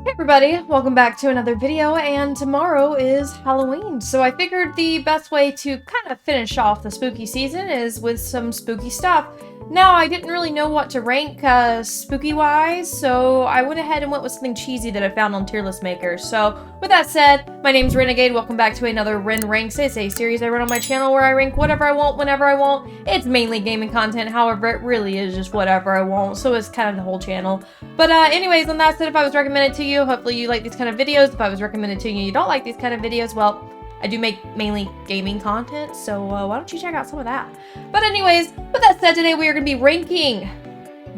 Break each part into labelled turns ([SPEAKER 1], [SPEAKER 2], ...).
[SPEAKER 1] Hey everybody, welcome back to another video, and tomorrow is Halloween, so I figured the best way to kind of finish off the spooky season is with some spooky stuff. Now, I didn't really know what to rank spooky-wise, so I went ahead and went with something cheesy that I found on Tier List Maker. So, with that said, my name's Renegade, welcome back to another Ren Ranks. It's a series I run on my channel where I rank whatever I want, whenever I want. It's mainly gaming content, however, it really is just whatever I want, so it's kind of the whole channel. But anyways, on that said, if I was recommended to you, hopefully you like these kind of videos. If I was recommended to you and you don't like these kind of videos, well, I do make mainly gaming content, so why don't you check out some of that? But anyways, with that said, today we are going to be ranking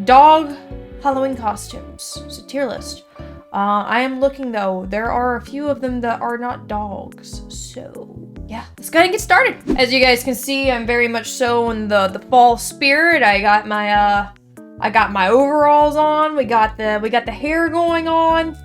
[SPEAKER 1] dog Halloween costumes. It's a tier list. I am looking, though. There are a few of them that are not dogs, so yeah, let's go ahead and get started. As you guys can see, I'm very much so in the fall spirit. I got my overalls on. We got the hair going on.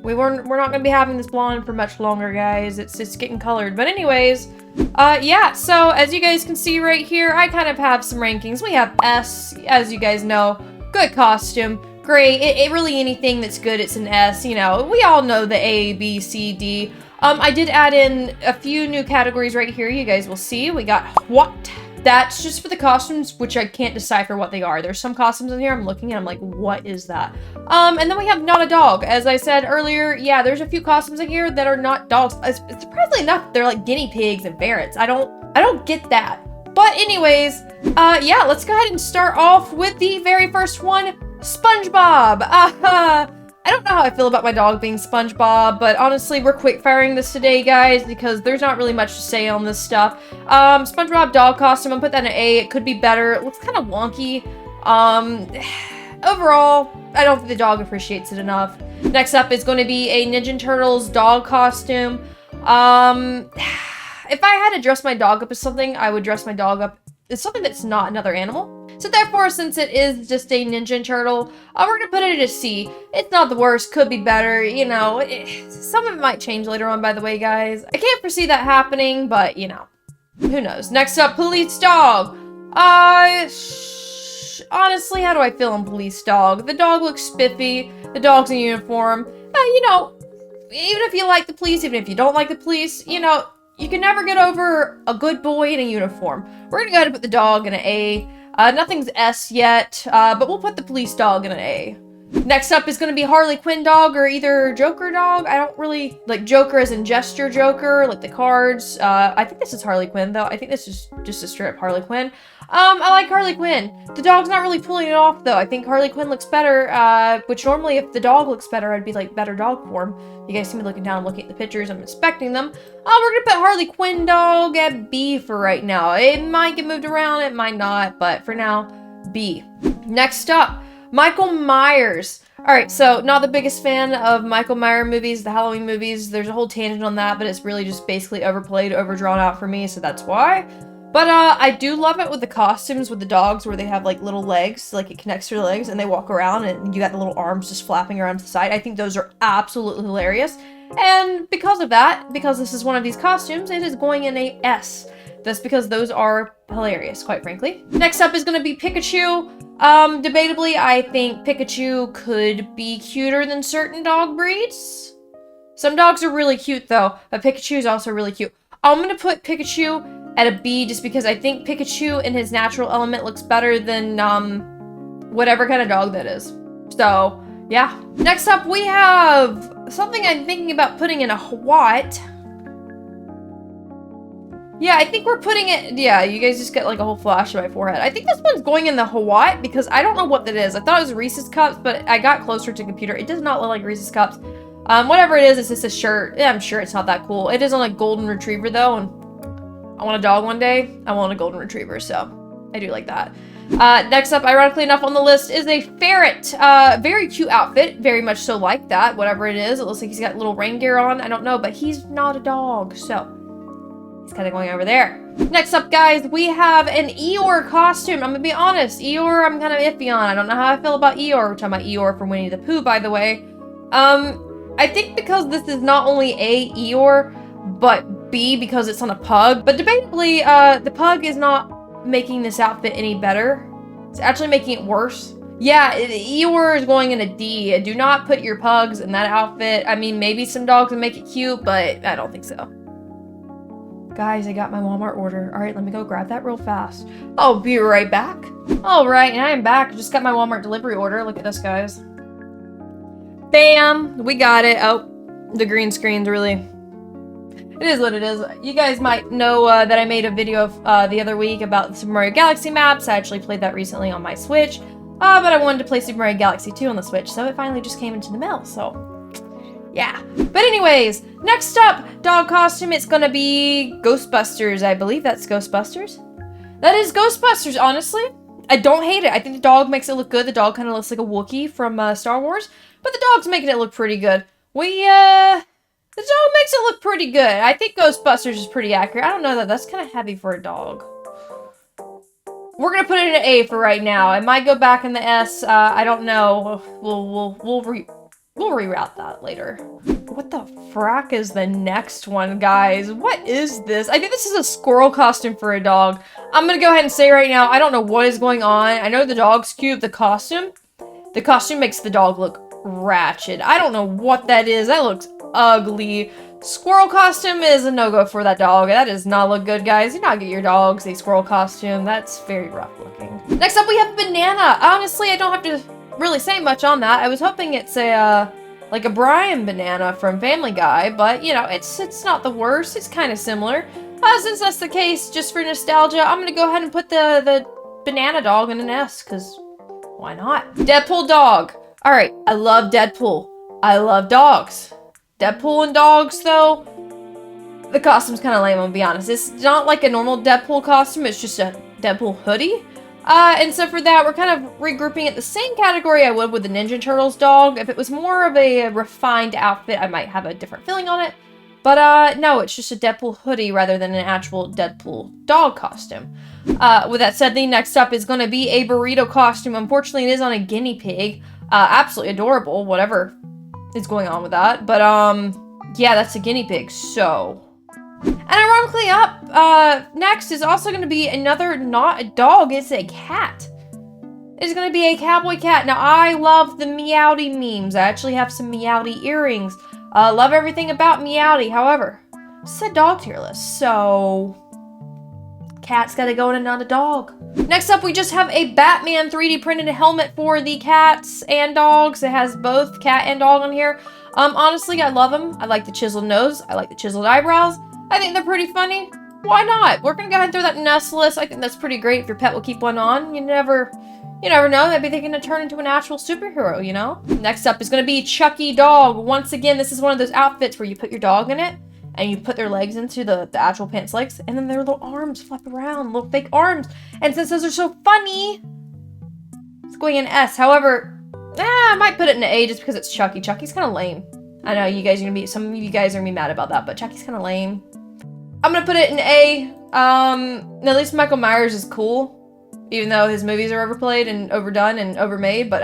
[SPEAKER 1] We're not gonna be having this blonde for much longer, guys. It's getting colored. But anyways, yeah, so as you guys can see right here, I kind of have some rankings. We have S, as you guys know, good costume, great. It really anything that's good, it's an S, you know. We all know the A, B, C, D. I did add in a few new categories right here. You guys will see. We got what? That's just for the costumes, which I can't decipher what they are. There's some costumes in here I'm looking at, I'm like, what is that? And then we have not a dog. As I said earlier, yeah, there's a few costumes in here that are not dogs. Surprisingly enough, they're like guinea pigs and ferrets. I don't get that. But anyways, yeah, let's go ahead and start off with the very first one, SpongeBob. I don't know how I feel about my dog being SpongeBob, but honestly, we're quick firing this today, guys, because there's not really much to say on this stuff. SpongeBob dog costume, I'll put that in an A. It could be better. It looks kind of wonky. Overall, I don't think the dog appreciates it enough. Next up is going to be a Ninja Turtles dog costume. If I had to dress my dog up as something, I would dress my dog up as something that's not another animal. So therefore, since it is just a Ninja Turtle, we're gonna put it at a C. It's not the worst, could be better, you know. Some of it might change later on, by the way, guys. I can't foresee that happening, but, you know, who knows. Next up, Police Dog. Honestly, how do I feel on Police Dog? The dog looks spiffy. The dog's in uniform. You know, even if you like the police, even if you don't like the police, you know, you can never get over a good boy in a uniform. We're gonna go ahead and put the dog in an A. Nothing's S yet, but we'll put the police dog in an A. Next up is going to be Harley Quinn dog or either Joker dog. I don't really like Joker as in gesture Joker, like the cards. I think this is Harley Quinn, though. I think this is just a strip Harley Quinn. I like Harley Quinn. The dog's not really pulling it off, though. I think Harley Quinn looks better, which normally if the dog looks better, I'd be like better dog form. You guys see me looking down, looking at the pictures, I'm inspecting them. We're gonna put Harley Quinn dog at B for right now. It might get moved around, it might not, but for now, B. Next up, Michael Myers. Alright, so not the biggest fan of Michael Myers movies, the Halloween movies. There's a whole tangent on that, but it's really just basically overplayed, overdrawn out for me, so that's why. But I do love it with the costumes with the dogs where they have like little legs, like it connects to their legs and they walk around and you got the little arms just flapping around to the side. I think those are absolutely hilarious. And because of that, because this is one of these costumes, it is going in a S. That's because those are hilarious, quite frankly. Next up is going to be Pikachu. Debatably, I think Pikachu could be cuter than certain dog breeds. Some dogs are really cute though, but Pikachu is also really cute. I'm going to put Pikachu at a B just because I think Pikachu in his natural element looks better than whatever kind of dog that is. So, yeah. Next up, we have something I'm thinking about putting in a what? Yeah, I think we're putting it, yeah, you guys just get like a whole flash of my forehead. I think this one's going in the what because I don't know what that is. I thought it was Reese's Cups, but I got closer to computer. It does not look like Reese's Cups. Whatever it is, it's just a shirt. Yeah, I'm sure it's not that cool. It is on a golden retriever though, and I want a dog one day. I want a golden retriever, so I do like that. Next up, ironically enough on the list, is a ferret. Very cute outfit, very much so like that, whatever it is. It looks like he's got little rain gear on, I don't know, but he's not a dog, so he's kind of going over there. Next up, guys, we have an Eeyore costume. I'm gonna be honest, Eeyore I'm kind of iffy on. I don't know how I feel about Eeyore. We're talking about Eeyore from Winnie the Pooh, by the way. I think because this is not only a Eeyore, but B because it's on a pug. But debatably, the pug is not making this outfit any better. It's actually making it worse. Yeah, Eeyore is going in a D. Do not put your pugs in that outfit. I mean, maybe some dogs would make it cute, but I don't think so. Guys, I got my Walmart order. All right, let me go grab that real fast. I'll be right back. All right, and I am back. Just got my Walmart delivery order. Look at this, guys. Bam! We got it. Oh, the green screen's really... It is what it is. You guys might know that I made a video the other week about the Super Mario Galaxy maps. I actually played that recently on my Switch. But I wanted to play Super Mario Galaxy 2 on the Switch, so it finally just came into the mail, so... Yeah. But anyways, next up, dog costume, it's gonna be Ghostbusters. I believe that's Ghostbusters. That is Ghostbusters, honestly. I don't hate it. I think the dog makes it look good. The dog kind of looks like a Wookiee from Star Wars. But the dog's making it look pretty good. The dog makes it look pretty good. I think Ghostbusters is pretty accurate. I don't know, that's kind of heavy for a dog. We're gonna put it in an A for right now. It might go back in the S. I don't know. We'll reroute that later. What the frack is the next one, guys? What is this? I think this is a squirrel costume for a dog. I'm gonna go ahead and say right now, I don't know what is going on. I know the dog's cute. The costume makes the dog look ratchet. I don't know what that is. That looks ugly. Squirrel costume is a no-go for that dog. That does not look good, guys. Do not get your dogs a squirrel costume. That's very rough looking. Next up, we have banana. Honestly, I don't have to really say much on that. I was hoping it's a like a Brian banana from Family Guy, but you know, it's not the worst. It's kind of similar. Since that's the case, just for nostalgia, I'm gonna go ahead and put the banana dog in an S, because why not? Deadpool dog. All right, I love Deadpool. I love dogs. Deadpool and dogs, though, the costume's kind of lame, I'll be honest. It's not like a normal Deadpool costume, it's just a Deadpool hoodie. And so for that, we're kind of regrouping it the same category I would with the Ninja Turtles dog. If it was more of a refined outfit, I might have a different feeling on it. But no, it's just a Deadpool hoodie rather than an actual Deadpool dog costume. With that said, the next up is going to be a burrito costume. Unfortunately, it is on a guinea pig. Absolutely adorable, whatever is going on with that. But, yeah, that's a guinea pig, so... And ironically next is also going to be another, not a dog, it's a cat. It's going to be a cowboy cat. Now, I love the Meowdy memes. I actually have some Meowdy earrings. Love everything about Meowdy. However, this is a dog tier list, so... Cat's gotta go in and not a dog. Next up, we just have a Batman 3D printed helmet for the cats and dogs. It has both cat and dog on here. Honestly, I love them. I like the chiseled nose. I like the chiseled eyebrows. I think they're pretty funny. Why not? We're gonna go ahead and throw that in S list. I think that's pretty great if your pet will keep one on. You never know. Maybe they're gonna turn into an actual superhero, you know? Next up is gonna be Chucky dog. Once again, this is one of those outfits where you put your dog in it, and you put their legs into the actual pants legs, and then their little arms flap around, little fake arms. And since those are so funny, it's going in S. However, I might put it in an A just because it's Chucky. Chucky's kind of lame. I know you guys are gonna be, some of you guys are gonna be mad about that, but Chucky's kind of lame. I'm gonna put it in A. At least Michael Myers is cool, even though his movies are overplayed and overdone and overmade. But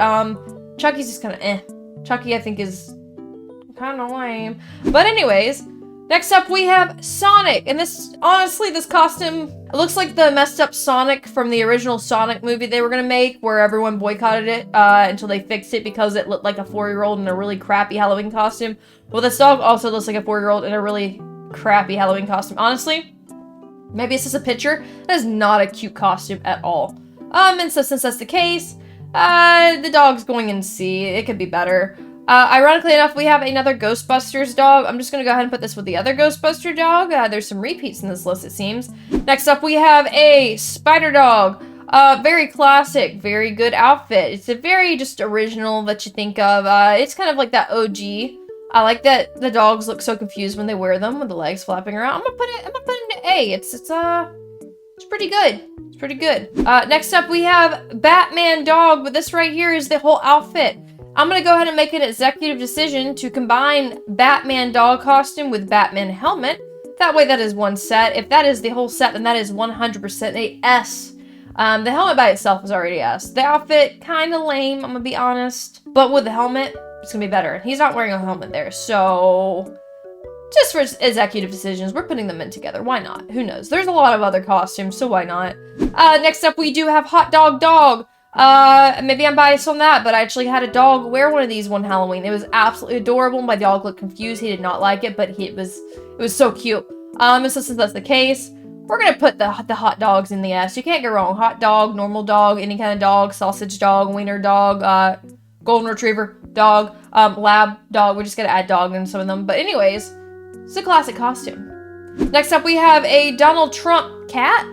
[SPEAKER 1] Chucky's just kind of eh. Chucky, I think, is kind of lame. But anyways. Next up, we have Sonic, and this, honestly, this costume, it looks like the messed up Sonic from the original Sonic movie they were gonna make, where everyone boycotted it until they fixed it because it looked like a 4-year-old in a really crappy Halloween costume. Well, this dog also looks like a 4-year-old in a really crappy Halloween costume. Honestly, maybe it's just a picture. That is not a cute costume at all. And so since that's the case, the dog's going in C. It could be better. Ironically enough, we have another Ghostbusters dog. I'm just gonna go ahead and put this with the other Ghostbuster dog. There's some repeats in this list, it seems. Next up, we have a Spider dog. Very classic, very good outfit. It's a very just original that you think of. It's kind of like that OG. I like that the dogs look so confused when they wear them with the legs flapping around. I'm gonna put it in A. It's pretty good. It's pretty good. Next up, we have Batman dog, but this right here is the whole outfit. I'm gonna go ahead and make an executive decision to combine Batman dog costume with Batman helmet. That way that is one set. If that is the whole set, then that is 100% a S. The helmet by itself is already S. The outfit, kind of lame, I'm gonna be honest. But with the helmet, it's gonna be better. He's not wearing a helmet there, so... Just for executive decisions, we're putting them in together. Why not? Who knows? There's a lot of other costumes, so why not? Next up, we do have Hot Dog Dog. Maybe I'm biased on that, but I actually had a dog wear one of these one Halloween. It was absolutely adorable. My dog looked confused. He did not like it, but it was so cute. So since that's the case, we're gonna put the hot dogs in the S. You can't go wrong. Hot dog, normal dog, any kind of dog, sausage dog, wiener dog, golden retriever dog, lab dog. We're just gonna add dog in some of them. But anyways, it's a classic costume. Next up, we have a Donald Trump cat.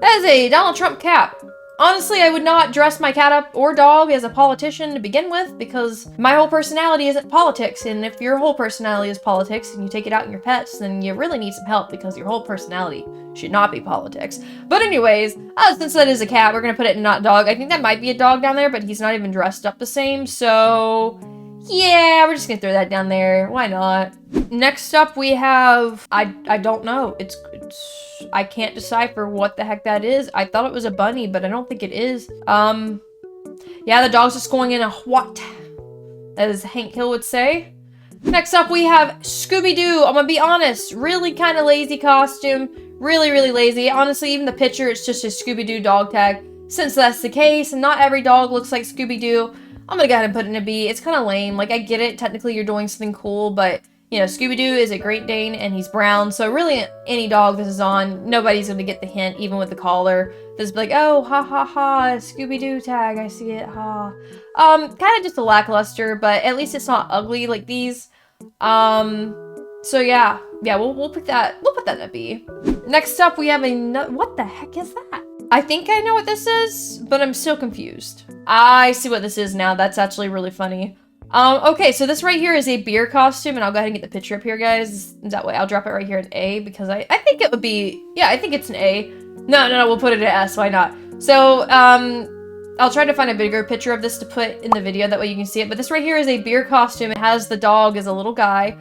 [SPEAKER 1] That is a Donald Trump cat. Honestly, I would not dress my cat up or dog as a politician to begin with, because my whole personality isn't politics, and if your whole personality is politics and you take it out in your pets, then you really need some help, because your whole personality should not be politics. But anyways, since that is a cat, we're gonna put it in not dog. I think that might be a dog down there, but he's not even dressed up the same, so yeah, we're just gonna throw that down there. Why not? Next up, we have, I don't know. I can't decipher what the heck that is. I thought it was a bunny, but I don't think it is. Yeah, the dog's just going in a what? As Hank Hill would say. Next up, we have Scooby-Doo. I'm gonna be honest, really kind of lazy costume. Really, really lazy. Honestly, even the picture, it's just a Scooby-Doo dog tag. Since that's the case, and not every dog looks like Scooby-Doo, I'm gonna go ahead and put it in a B. It's kind of lame. Like, I get it. Technically, you're doing something cool, but you know, Scooby-Doo is a Great Dane, and he's brown, so really any dog this is on, nobody's gonna get the hint, even with the collar. This be like, oh, ha ha ha, Scooby-Doo tag, I see it, ha. Kind of just a lackluster, but at least it's not ugly like these. So yeah, we'll put that in a B. Next up, we have what the heck is that? I think I know what this is, but I'm still confused. I see what this is now. That's actually really funny. Okay, so this right here is a beer costume, and I'll go ahead and get the picture up here, guys. That way, I'll drop it right here in A, because I think it would be, yeah, I think it's an A. No, we'll put it at S, why not? So, I'll try to find a bigger picture of this to put in the video, that way you can see it. But this right here is a beer costume. It has the dog as a little guy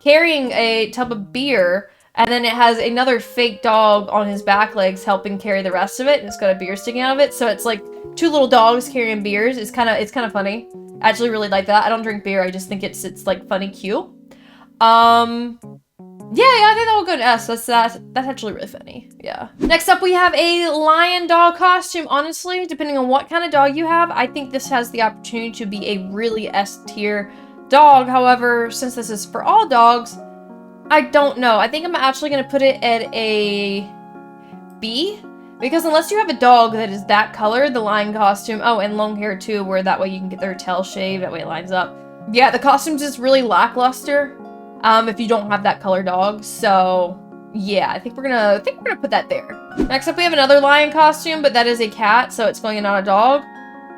[SPEAKER 1] carrying a tub of beer, and then it has another fake dog on his back legs helping carry the rest of it, and it's got a beer sticking out of it. So it's like two little dogs carrying beers. It's kind of funny. I actually really like that. I don't drink beer. I just think it's like funny, cute. Yeah, I think that will go to S. That's actually really funny. Yeah. Next up, we have a lion dog costume. Honestly, depending on what kind of dog you have, I think this has the opportunity to be a really S tier dog. However, since this is for all dogs, I don't know. I think I'm actually gonna put it at a B. Because unless you have a dog that is that color, the lion costume, oh, and long hair too, where that way you can get their tail shaved, that way it lines up. Yeah, the costume's just really lackluster, if you don't have that color dog. So, yeah, I think we're gonna put that there. Next up, we have another lion costume, but that is a cat, so it's going in on a dog.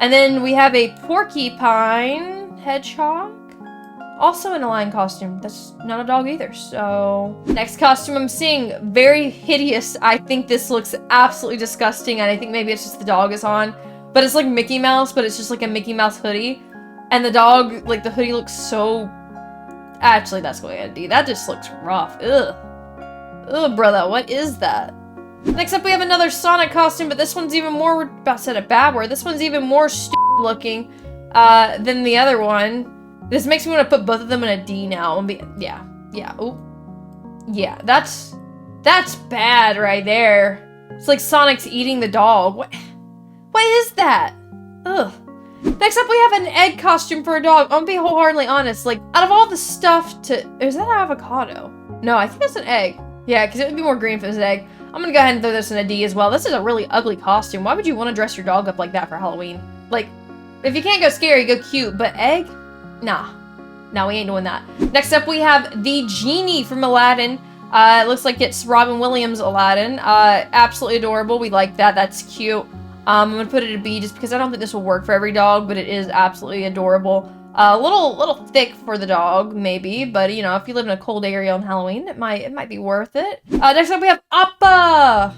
[SPEAKER 1] And then we have a porcupine hedgehog, also in a lion costume. That's not a dog either, so... Next costume I'm seeing, very hideous. I think this looks absolutely disgusting, and I think maybe it's just the dog is on. But it's like Mickey Mouse, but it's just like a Mickey Mouse hoodie. And the dog, like the hoodie looks so... Actually, that's going in D. That just looks rough. Ugh. Ugh, brother, what is that? Next up, we have another Sonic costume, but this one's even more... We're about to say a bad word. This one's even more stupid looking than the other one. This makes me want to put both of them in a D now. Yeah. Oh, yeah. That's bad right there. It's like Sonic's eating the dog. What is that? Ugh. Next up, we have an egg costume for a dog. I'm gonna be wholeheartedly honest. Like, out of all the stuff is that an avocado? No, I think that's an egg. Yeah, because it would be more green if it was an egg. I'm gonna go ahead and throw this in a D as well. This is a really ugly costume. Why would you want to dress your dog up like that for Halloween? Like, if you can't go scary, go cute. But egg? Nah, we ain't doing that. Next up, we have the genie from Aladdin. It looks like it's Robin Williams Aladdin. Absolutely adorable. We like that. That's cute. I'm gonna put it a B just because I don't think this will work for every dog, but it is absolutely adorable. A little thick for the dog, maybe, but you know, if you live in a cold area on Halloween, it might be worth it. Next up, we have Appa.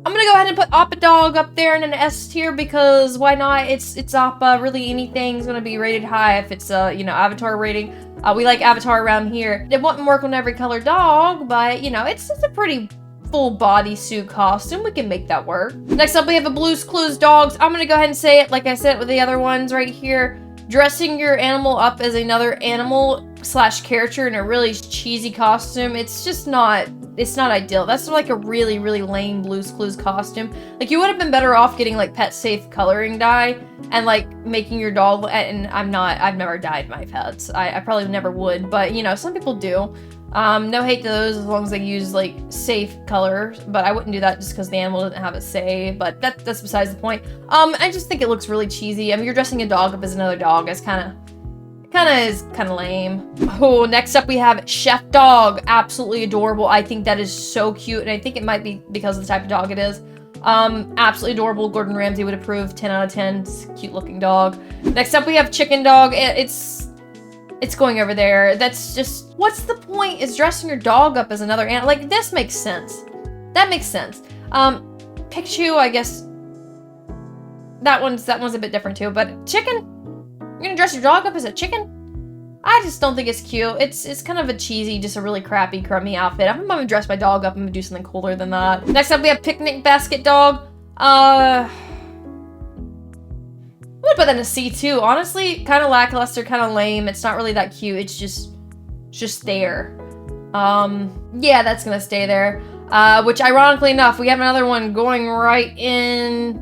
[SPEAKER 1] I'm gonna go ahead and put Appa Dog up there in an S tier because why not? It's Appa. Really, anything's gonna be rated high if it's you know, Avatar rating. We like Avatar around here. It wouldn't work on every color dog, but you know, it's a pretty full bodysuit costume. We can make that work. Next up, we have a Blue's Clues dogs. I'm gonna go ahead and say it like I said with the other ones right here. Dressing your animal up as another animal / character in a really cheesy costume. It's just not it's not ideal. That's like a really, really lame Blue's Clues costume. Like, you would have been better off getting like pet safe coloring dye and like making your dog, and I've never dyed my pets. I probably never would, but you know, some people do. No hate to those as long as they use like safe color, but I wouldn't do that just because the animal doesn't have a say, but that's besides the point. I just think it looks really cheesy. I mean, you're dressing a dog up as another dog. It's kind of lame. Oh, next up we have Chef Dog. Absolutely adorable. I think that is so cute, and I think it might be because of the type of dog it is. Absolutely adorable. Gordon Ramsay would approve. 10 out of 10. It's a cute looking dog. Next up we have Chicken Dog. It's going over there. That's just, what's the point is dressing your dog up as another animal? Like, this makes sense. That makes sense. Pikachu, I guess that one's a bit different too, but chicken? You're gonna dress your dog up as a chicken? I just don't think it's cute. It's kind of a cheesy, just a really crappy, crummy outfit. I'm gonna dress my dog up. I'm gonna do something cooler than that. Next up, we have Picnic Basket Dog. I'm gonna put that in a C too. Honestly, kind of lackluster, kind of lame. It's not really that cute. It's just there. Yeah, that's gonna stay there. Which ironically enough, we have another one going right in.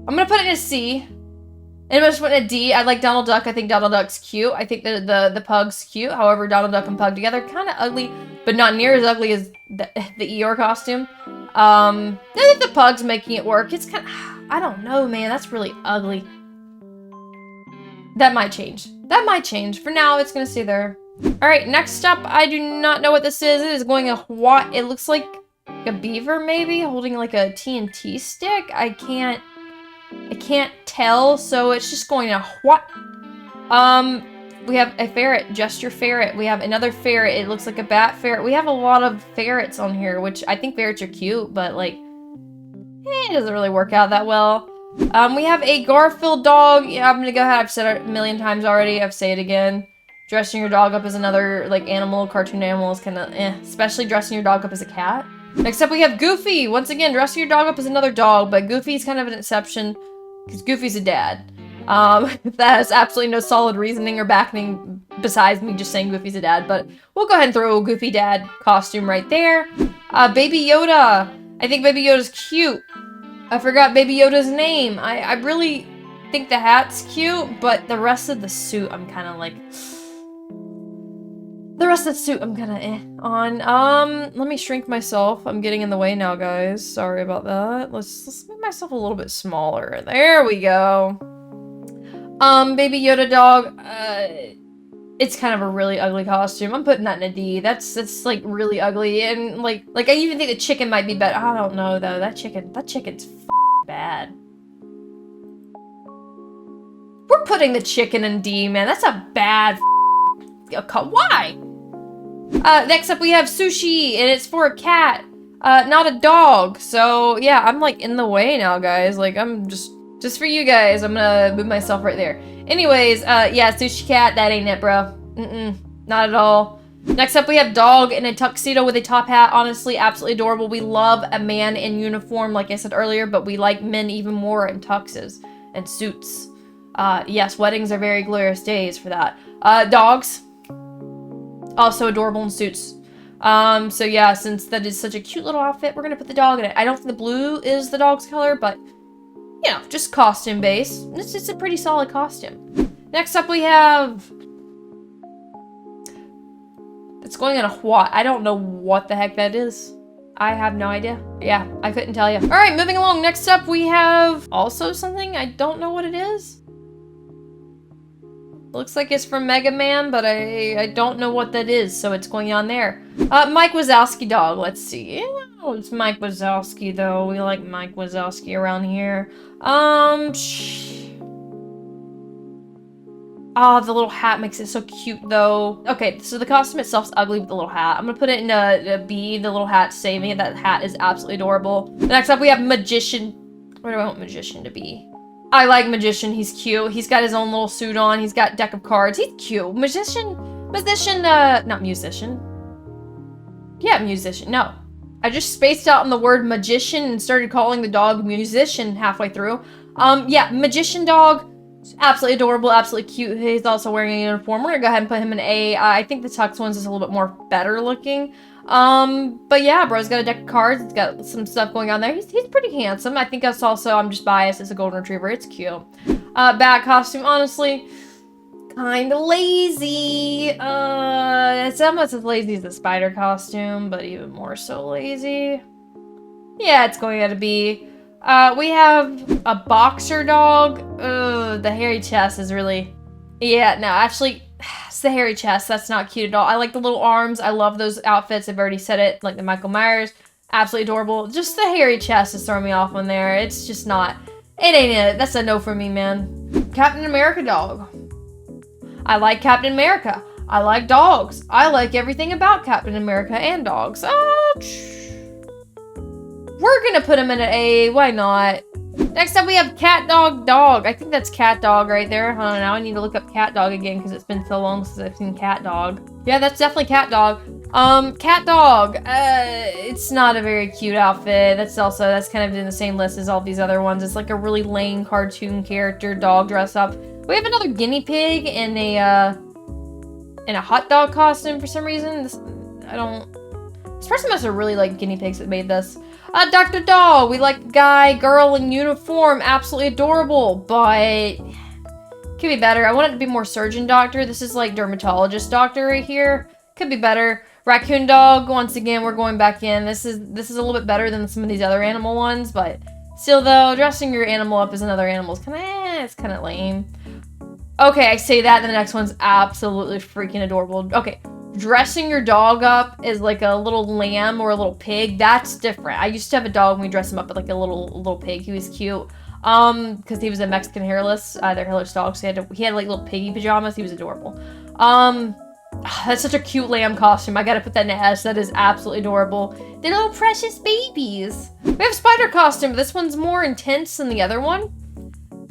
[SPEAKER 1] I'm gonna put it in a C. And I'm just putting a D. I like Donald Duck. I think Donald Duck's cute. I think the pug's cute. However, Donald Duck and pug together, kind of ugly, but not near as ugly as the Eeyore costume. I think the pug's making it work. It's kind of, I don't know, man. That's really ugly. That might change. That might change. For now, it's gonna stay there. All right, next up, I do not know what this is. It is going a what? It looks like a beaver, maybe, holding like a TNT stick. I can't tell, so it's just going to what? We have a ferret, Gesture Ferret. We have another ferret. It looks like a bat ferret. We have a lot of ferrets on here, which I think ferrets are cute, but like, it doesn't really work out that well. We have a Garfield dog. Yeah, I'm gonna go ahead. I've said it a million times already. I've say it again. Dressing your dog up as another like animal, cartoon animal is kind of especially dressing your dog up as a cat. Next up, we have Goofy. Once again, dressing your dog up as another dog, but Goofy's kind of an exception because Goofy's a dad. That has absolutely no solid reasoning or backing besides me just saying Goofy's a dad, but we'll go ahead and throw a Goofy dad costume right there. Baby Yoda. I think Baby Yoda's cute. I forgot Baby Yoda's name. I really think the hat's cute, but the rest of the suit, I'm kind of like... The rest of the suit, I'm kind of on. Let me shrink myself. I'm getting in the way now, guys. Sorry about that. Let's make myself a little bit smaller. There we go. Baby Yoda dog. It's kind of a really ugly costume. I'm putting that in a D. That's like really ugly, and like I even think the chicken might be better. I don't know though. That chicken's bad. We're putting the chicken in D, man. That's a bad why? Next up we have Sushi, and it's for a cat, not a dog. So yeah, I'm like in the way now, guys. Like I'm just for you guys, I'm gonna move myself right there. Anyways, yeah, Sushi cat, that ain't it, bro. Not at all. Next up we have Dog in a tuxedo with a top hat. Honestly, absolutely adorable. We love a man in uniform, like I said earlier, but we like men even more in tuxes and suits. Yes, weddings are very glorious days for that. Dogs. Also adorable in suits. So yeah, since that is such a cute little outfit, we're gonna put the dog in it. I don't think the blue is the dog's color, but you know, just costume base. It's just a pretty solid costume. Next up we have... It's going on a what? I don't know what the heck that is. I have no idea. Yeah, I couldn't tell you. All right, moving along. Next up we have also something. I don't know what it is. Looks like it's from Mega Man, but I don't know what that is, so it's going on there. Mike Wazowski dog. Let's see. Yeah, it's Mike Wazowski, though. We like Mike Wazowski around here. Oh, the little hat makes it so cute, though. Okay, so the costume itself's ugly with the little hat. I'm gonna put it in a B. The little hat saving it. That hat is absolutely adorable. Next up, we have Magician. Where do I want Magician to be? I like Magician. He's cute. He's got his own little suit on. He's got deck of cards. He's cute. Magician, not musician. Yeah, musician. No. I just spaced out on the word magician and started calling the dog musician halfway through. Yeah, Magician dog. Absolutely adorable, absolutely cute. He's also wearing a uniform. We're gonna go ahead and put him in A. I think the Tux ones is a little bit more better looking. But yeah, bro's got a deck of cards. It's got some stuff going on there. He's pretty handsome. I think that's also, I'm just biased. It's a golden retriever. It's cute. Bat costume, honestly, kind of lazy. It's almost as lazy as the spider costume, but even more so lazy. Yeah, it's going to be. We have a boxer dog. The hairy chest is really... Yeah, no, actually, it's the hairy chest. That's not cute at all. I like the little arms. I love those outfits. I've already said it, like the Michael Myers. Absolutely adorable. Just the hairy chest is throwing me off on there. It's just not... It ain't it. That's a no for me, man. Captain America dog. I like Captain America. I like dogs. I like everything about Captain America and dogs. We're gonna put him in an A. Why not? Next up, we have Cat Dog Dog. I think that's Cat Dog right there. Hold on, now I need to look up Cat Dog again because it's been so long since I've seen Cat Dog. Yeah, that's definitely Cat Dog. Cat Dog. It's not a very cute outfit. That's kind of in the same list as all these other ones. It's like a really lame cartoon character dog dress up. We have another guinea pig in a hot dog costume for some reason. This person must have really liked guinea pigs that made this. Dr. Dog, we like guy, girl in uniform, absolutely adorable, but could be better. I want it to be more surgeon doctor. This is like dermatologist doctor right here. Could be better. Raccoon dog, once again, we're going back in. This is a little bit better than some of these other animal ones, but still though, dressing your animal up as another animal is it's kind of lame. Okay, I say that, then the next one's absolutely freaking adorable. Okay. Dressing your dog up as like a little lamb or a little pig, that's different. I used to have a dog and we dressed him up as like a little pig. He was cute. Because he was a Mexican hairless, they're hairless dogs. So he had like little piggy pajamas. He was adorable. That's such a cute lamb costume. I gotta put that in an S. That is absolutely adorable. They're little precious babies. We have a spider costume. This one's more intense than the other one.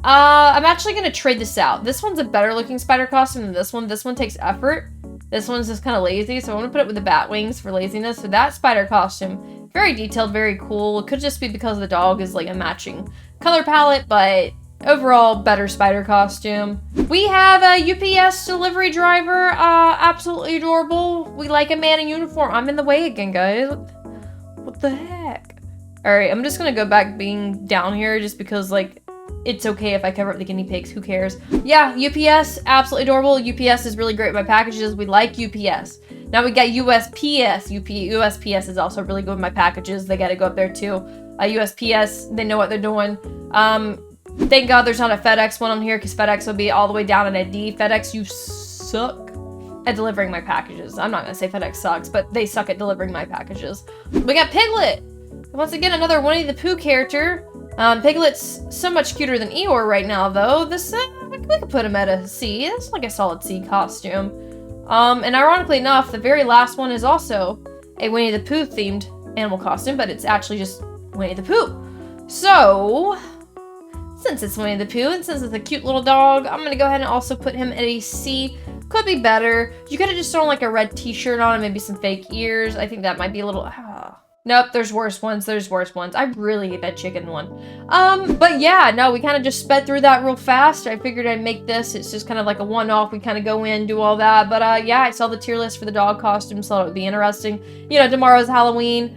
[SPEAKER 1] I'm actually gonna trade this out. This one's a better looking spider costume than this one. This one takes effort. This one's just kind of lazy, so I'm going to put it with the bat wings for laziness. So that spider costume, very detailed, very cool. It could just be because the dog is like a matching color palette, but overall, better spider costume. We have a UPS delivery driver, absolutely adorable. We like a man in uniform. I'm in the way again, guys. What the heck? All right, I'm just going to go back being down here just because, like, it's okay if I cover up the guinea pigs. Who cares? Yeah, UPS, absolutely adorable. UPS is really great with my packages. We like UPS. Now we got USPS. USPS is also really good with my packages. They got to go up there too. USPS, they know what they're doing. Thank God there's not a FedEx one on here because FedEx will be all the way down in a D. FedEx, you suck at delivering my packages. I'm not going to say FedEx sucks, but they suck at delivering my packages. We got Piglet. Once again, another Winnie the Pooh character. Piglet's so much cuter than Eeyore right now, though. This, we could put him at a C. That's like a solid C costume. And ironically enough, the very last one is also a Winnie the Pooh themed animal costume, but it's actually just Winnie the Pooh. So, since it's Winnie the Pooh and since it's a cute little dog, I'm gonna go ahead and also put him at a C. Could be better. You could have just thrown like a red t-shirt on and maybe some fake ears. I think that might be a little... Nope, there's worse ones. There's worse ones. I really hate that chicken one. But yeah, no, we kind of just sped through that real fast. I figured I'd make this. It's just kind of like a one-off. We kind of go in, do all that. But yeah, I saw the tier list for the dog costume, so it would be interesting. You know, tomorrow's Halloween.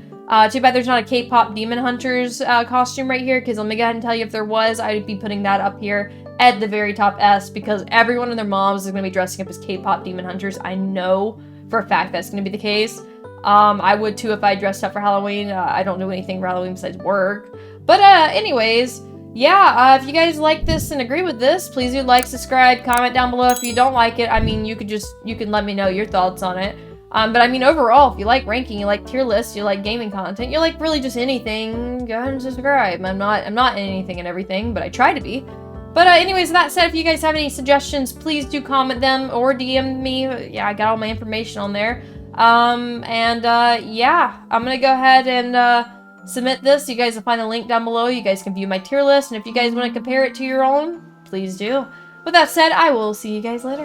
[SPEAKER 1] Too bad there's not a K-pop Demon Hunters costume right here, because let me go ahead and tell you, if there was, I'd be putting that up here at the very top S, because everyone and their moms is going to be dressing up as K-pop Demon Hunters. I know for a fact that's going to be the case. I would too if I dressed up for Halloween. I don't do anything for Halloween besides work. But anyways, yeah, if you guys like this and agree with this, please do like, subscribe, comment down below. If you don't like it, I mean, you can let me know your thoughts on it. But I mean, overall, if you like ranking, you like tier lists, you like gaming content, you like really just anything, go ahead and subscribe. I'm not anything and everything, but I try to be. But anyways, that said, if you guys have any suggestions, please do comment them or DM me. Yeah, I got all my information on there. Yeah, I'm gonna go ahead and submit this. You guys will find the link down below. You guys can view my tier list, and if you guys want to compare it to your own, please do. With that said, I will see you guys later.